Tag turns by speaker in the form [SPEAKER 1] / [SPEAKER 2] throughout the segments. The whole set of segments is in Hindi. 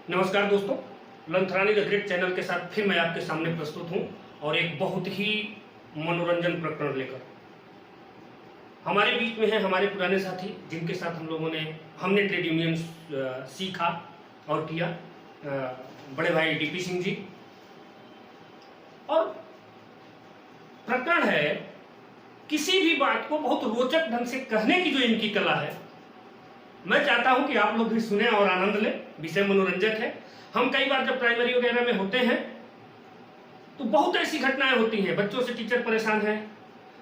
[SPEAKER 1] नमस्कार दोस्तों, लंथरानी द ग्रेट चैनल के साथ फिर मैं आपके सामने प्रस्तुत हूं और एक बहुत ही मनोरंजन प्रकरण लेकर। हमारे बीच में है हमारे पुराने साथी जिनके साथ हमने ट्रेड यूनियन सीखा और किया, बड़े भाई डीपी सिंह जी। और प्रकरण है किसी भी बात को बहुत रोचक ढंग से कहने की जो इनकी कला है, मैं चाहता हूं कि आप लोग भी सुने और आनंद लें। विषय मनोरंजक है। हम कई बार जब प्राइमरी वगैरह में होते हैं तो बहुत ऐसी घटनाएं होती हैं, बच्चों से टीचर परेशान है,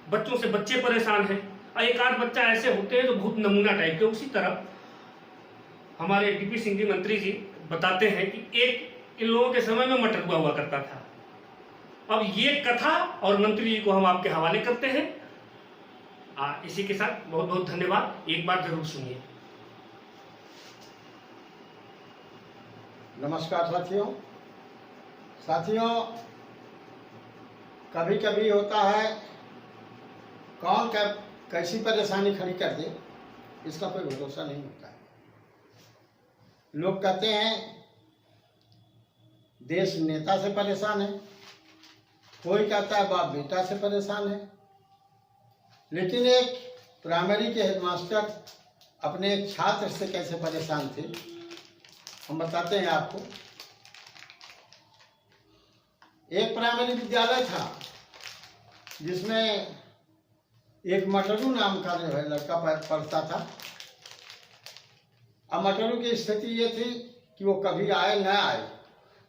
[SPEAKER 1] बच्चों से बच्चे परेशान हैं, और एक आध बच्चा ऐसे होते हैं जो बहुत नमूना टाइप के। उसी तरह हमारे डीपी सिंह जी मंत्री जी बताते हैं कि इन लोगों के समय में मटरुआ हुआ करता था। अब ये कथा और मंत्री जी को हम आपके हवाले करते हैं। इसी के साथ बहुत बहुत धन्यवाद। एक बार जरूर सुनिए।
[SPEAKER 2] नमस्कार साथियों, कभी कभी होता है कौन कैसी परेशानी खड़ी कर दे, इसका कोई भरोसा नहीं होता है। लोग कहते हैं देश नेता से परेशान है, कोई कहता है बाप बेटा से परेशान है, लेकिन एक प्राइमरी के हेडमास्टर अपने एक छात्र से कैसे परेशान थे हम बताते हैं आपको। एक प्राइमरी विद्यालय था जिसमें एक मटरू नाम का जो है लड़का पढ़ता था। अब मटरू की स्थिति ये थी कि वो कभी आए न आए,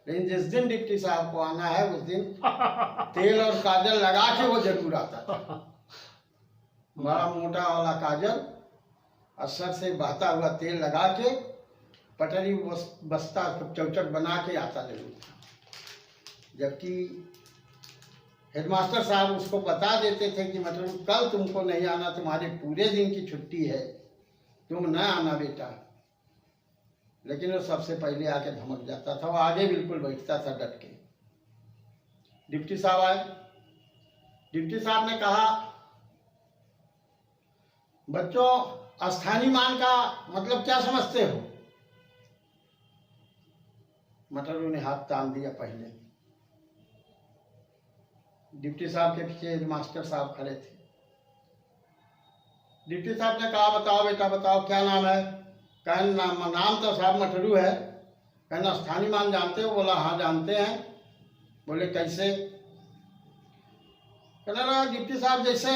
[SPEAKER 2] लेकिन जिस दिन डिप्टी साहब को आना है उस दिन तेल और काजल लगा के वो जरूर आता था। बड़ा मोटा वाला काजल और सर से बहता हुआ तेल लगा के पटरी बस्ता चौचक बना के आता जरूर था। जबकि हेडमास्टर साहब उसको बता देते थे कि मतलब कल तुमको नहीं आना, तुम्हारे पूरे दिन की छुट्टी है, तुम न आना बेटा। लेकिन वो सबसे पहले आके धमक जाता था, वो आगे बिल्कुल बैठता था डट के। डिप्टी साहब आए, डिप्टी साहब ने कहा बच्चों स्थानीय मान का मतलब क्या समझते हो? मटरू ने हाथ तान दिया पहले। डिप्टी साहब के पीछे हेडमास्टर साहब खड़े थे। डिप्टी साहब ने कहा बताओ बेटा बताओ क्या नाम है? कहना नाम तो साहब मटरू है। कहना स्थानीय मान जानते हो? बोला हाँ जानते हैं। बोले कैसे? कहना डिप्टी साहब जैसे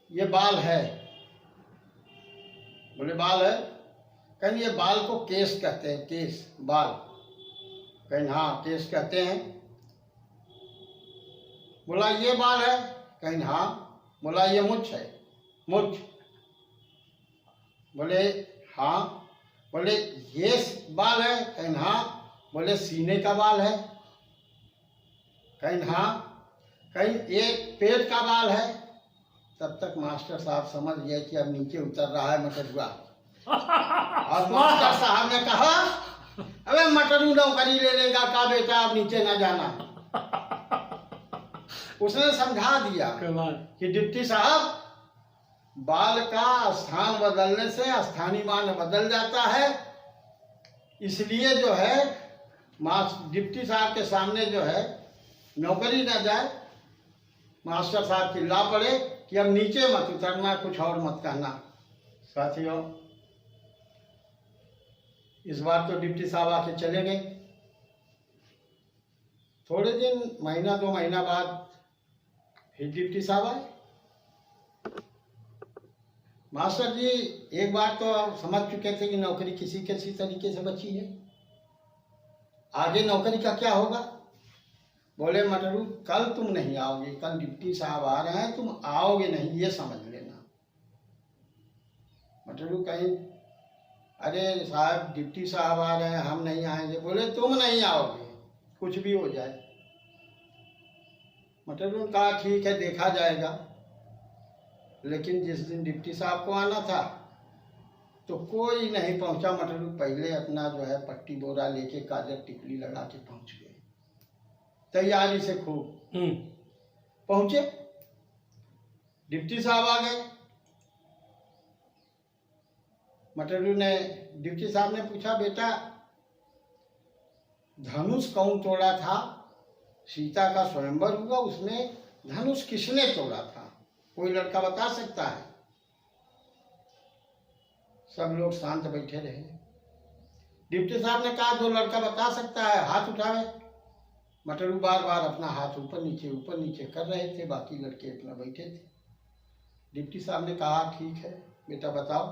[SPEAKER 2] ये बाल है। बोले बाल है? कहीं ये बाल को केस कहते हैं, केस बाल। कहीं हाँ केस कहते हैं। बोला ये बाल है? कहीं हाँ। बोला ये मुछ है? मुछ। बोले हाँ। बोले ये बाल है? कहीं हाँ। बोले सीने का बाल है? कहीं हाँ। कहीं एक पेट का बाल है? तब तक मास्टर साहब समझ गए कि अब नीचे उतर रहा है मटरुआ। और मास्टर साहब ने कहा अबे मटरू नौकरी ले लेगा का बेटा, अब नीचे ना जाना। उसने समझा दिया कि डिप्टी साहब बाल का स्थान बदलने से स्थानीय मान बदल जाता है, इसलिए जो है डिप्टी साहब के सामने जो है नौकरी ना जाए। मास्टर साहब चिल्ला पड़े कि अब नीचे मत उतरना, कुछ और मत कहना। साथियों इस बार तो डिप्टी साहब आके चले गए। थोड़े दिन महीना 2 महीना बाद फिर डिप्टी साहब आए। मास्टर जी एक बार तो समझ चुके थे कि नौकरी किसी तरीके से बची है, आगे नौकरी का क्या होगा। बोले मटरू कल तुम नहीं आओगे, कल डिप्टी साहब आ रहे हैं, तुम आओगे नहीं ये समझ लेना। मटरू कहीं अरे साहब डिप्टी साहब आ रहे हैं हम नहीं आएंगे। बोले तुम नहीं आओगे कुछ भी हो जाए। मटरू ने कहा ठीक है देखा जाएगा। लेकिन जिस दिन डिप्टी साहब को आना था तो कोई नहीं पहुंचा। मटरू पहले अपना जो है पट्टी बोरा लेके काजल टिकली लगा के पहुंच गए, तैयारी से खूब पहुंचे। डिप्टी साहब आ गए। मटरू ने डिप्टी साहब ने पूछा बेटा धनुष कौन तोड़ा था? सीता का स्वयंवर हुआ, उसमें धनुष किसने तोड़ा था? कोई लड़का बता सकता है? सब लोग शांत बैठे रहे। डिप्टी साहब ने कहा जो लड़का बता सकता है हाथ उठावे। मटरू बार बार अपना हाथ ऊपर नीचे कर रहे थे, बाकी लड़के अपना बैठे थे। डिप्टी साहब ने कहा ठीक है बेटा बताओ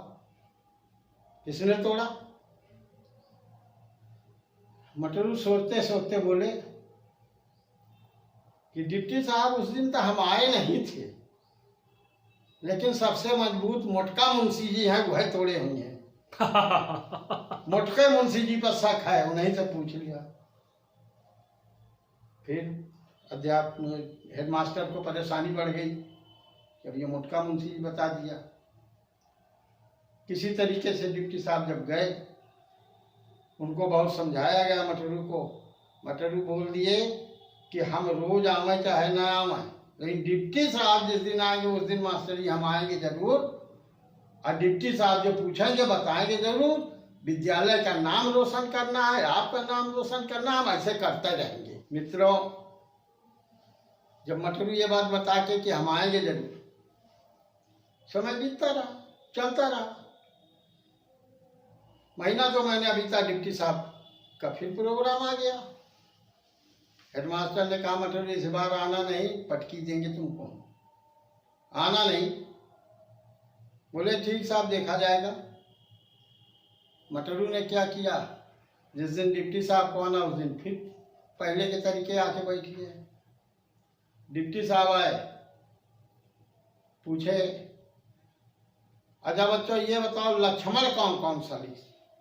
[SPEAKER 2] किसने तोड़ा? मटरू सोचते सोचते बोले कि डिप्टी साहब उस दिन तो हम आए नहीं थे, लेकिन सबसे मजबूत मोटका मुंशी जी हैं, वह तोड़े हुए हैं। मोटके मुंशी जी पर शक है, उन्हीं से पूछ लिया। फिर अध्यापक हेडमास्टर को परेशानी बढ़ गई, जब ये मोटका मुंशी जी बता दिया। किसी तरीके से डिप्टी साहब जब गए, उनको बहुत समझाया गया मटरू को। मटरू बोल दिए कि हम रोज आवे चाहे ना आवे, लेकिन डिप्टी साहब जिस दिन आएंगे उस दिन मास्टर जी हम आएंगे जरूर, और डिप्टी साहब जो पूछेंगे बताएंगे जरूर। विद्यालय का नाम रोशन करना है, आपका नाम रोशन करना है, हम ऐसे करते रहेंगे। मित्रों, जब मटरू ये बात बता के कि हम आएंगे जरूर, समय बीतता रहा, चलता रहा। महीना 2 महीने अभी तक डिप्टी साहब का फिर प्रोग्राम आ गया। हेडमास्टर ने कहा मटरू इस बार आना नहीं, पटकी देंगे तुमको, आना नहीं। बोले ठीक साहब देखा जाएगा। मटरू ने क्या किया, जिस दिन डिप्टी साहब को आना उस दिन फिर पहले के तरीके आके बैठ गए। डिप्टी साहब आए, पूछे अच्छा बच्चों ये बताओ लक्ष्मण कौन कौन सा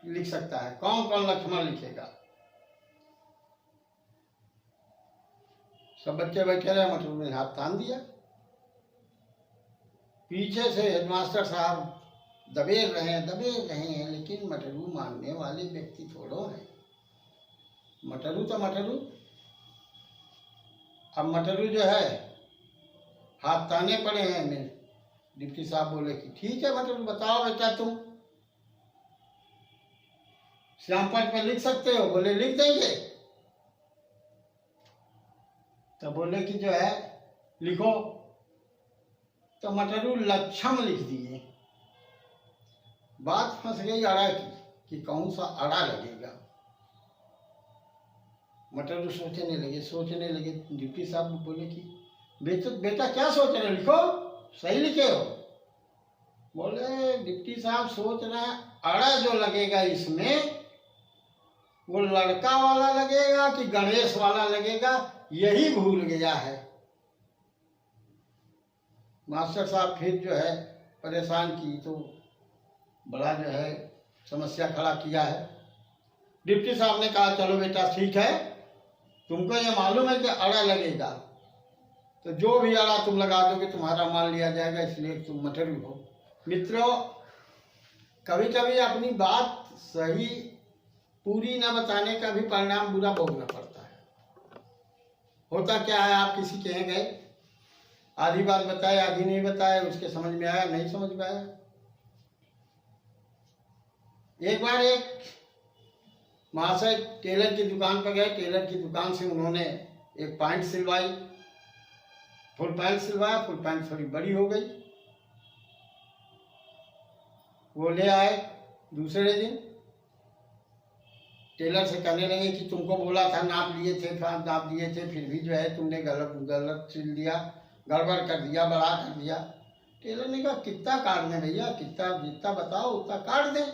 [SPEAKER 2] लिख सकता है, कौन कौन लक्ष्मण लिखेगा? सब बच्चे बैठे रहे, मटरू ने हाथ तान दिया। पीछे से हेडमास्टर साहब दबे रहे हैं, लेकिन मटरू मानने वाले व्यक्ति थोड़ो हैं। मटरू तो मटरू। अब मटरू जो है हाथ ताने पड़े हैं मेरे। डिप्टी साहब बोले कि ठीक है मटरू बताओ बेटा तुम श्यामपट पे लिख सकते हो? बोले लिख देंगे। तो बोले कि जो है लिखो। तो मटरू लक्षम लिख दिए। बात फंस गई अड़ा की कि कौन सा अड़ा लगेगा। मटरू सोचने लगे। डिप्टी साहब बोले कि बेटा क्या सोच रहे, लिखो सही लिखे हो। बोले डिप्टी साहब सोच रहे हैं अड़ा जो लगेगा इसमें वो लड़का वाला लगेगा कि गणेश वाला लगेगा, यही भूल गया है। मास्टर साहब फिर जो है परेशान की तो बड़ा जो है समस्या खड़ा किया है। डिप्टी साहब ने कहा चलो बेटा ठीक है, तुमको ये मालूम है कि अड़ा लगेगा, तो जो भी अड़ा तुम लगा दोगे तुम्हारा मान लिया जाएगा, इसलिए तुम मटरू हो। मित्रों, कभी कभी अपनी बात सही पूरी न बताने का भी परिणाम बुरा भोगना पड़ता है। होता क्या है, आप किसी के यहाँ गए, आधी बात बताए आधी नहीं बताए, उसके समझ में आया नहीं समझ में आया। एक बार एक महाशय टेलर की दुकान पर गए। टेलर की दुकान से उन्होंने एक पैंट सिलवाई, फुल पैंट सिलवाया। फुल पैंट थोड़ी बड़ी हो गई, वो ले आए। दूसरे दिन टेलर से कहने लगे कि तुमको बोला था, नाप लिए थे, नाप दिए थे, फिर भी जो है तुमने गलत सिल दिया, गड़बड़ कर दिया, बड़ा कर दिया। टेलर ने कहा कितना काट दें भैया, कितना जितना बताओ उतना काट दें,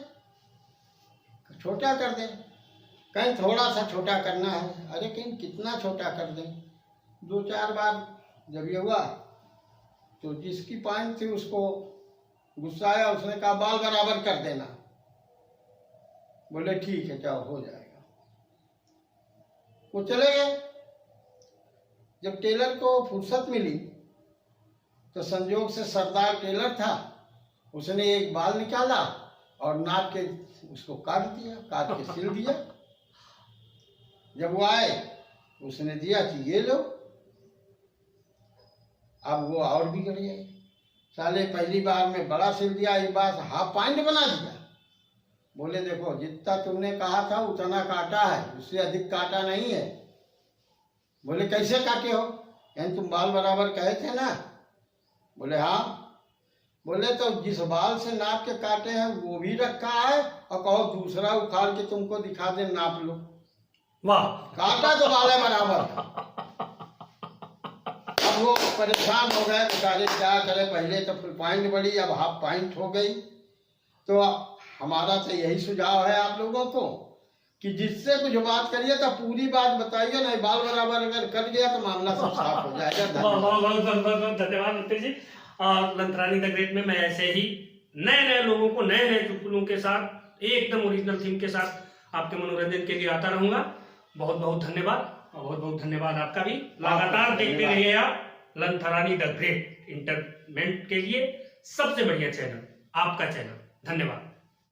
[SPEAKER 2] छोटा कर दें। कहीं थोड़ा सा छोटा करना है। अरे कहीं कितना छोटा कर दें? 2-4 बार जब ये हुआ तो जिसकी पैंट थी उसको गुस्सा आया, उसने कहा बाल बराबर कर देना। बोले ठीक है जाओ हो जाएगा। वो चले गए। जब टेलर को फुर्सत मिली तो संजोग से सरदार टेलर था, उसने एक बाल निकाला और नाप के उसको काट दिया, काट के सिल दिया। जब वो आए उसने दिया कि ये लो। अब वो और बिगड़ गए। साले पहली बार में बड़ा सिल दिया, एक बार हाफ पैंट बना दिया। बोले देखो जितना तुमने कहा था उतना काटा है, उससे अधिक काटा नहीं है। बोले कैसे काटे हो, यानी तुम बाल बराबर कहे थे ना। बोले हाँ। बोले तो जिस बाल से नाप के काटे हैं वो भी रखा है, और कहो दूसरा उखाड़ के तुमको दिखा दे, नाप लो।
[SPEAKER 1] वाह,
[SPEAKER 2] काटा तो बाल है बराबर। अब वो परेशान हो गए, बेचारे क्या करे, पहले तो फुल पॉइंट बड़ी, अब हाफ पॉइंट हो गई। तो हमारा तो यही सुझाव है आप लोगों को कि जिससे कुछ बात करिए तो पूरी बात बताइए, नहीं बाल बराबर अगर कट गया तो मामला सब साफ हो जाएगा।
[SPEAKER 1] बहुत धन्यवाद मंत्री जी। और लंथरानी द ग्रेट में मैं ऐसे ही नए नए लोगों को नए नए चुटकुलों के साथ एकदम ओरिजिनल थीम के साथ आपके मनोरंजन के लिए आता रहूंगा। बहुत बहुत धन्यवाद, और बहुत बहुत धन्यवाद आपका भी। लगातार देखते रहिए आप लंथरानी द ग्रेट, इंटरटेनमेंट के लिए सबसे बढ़िया चैनल, आपका चैनल। धन्यवाद।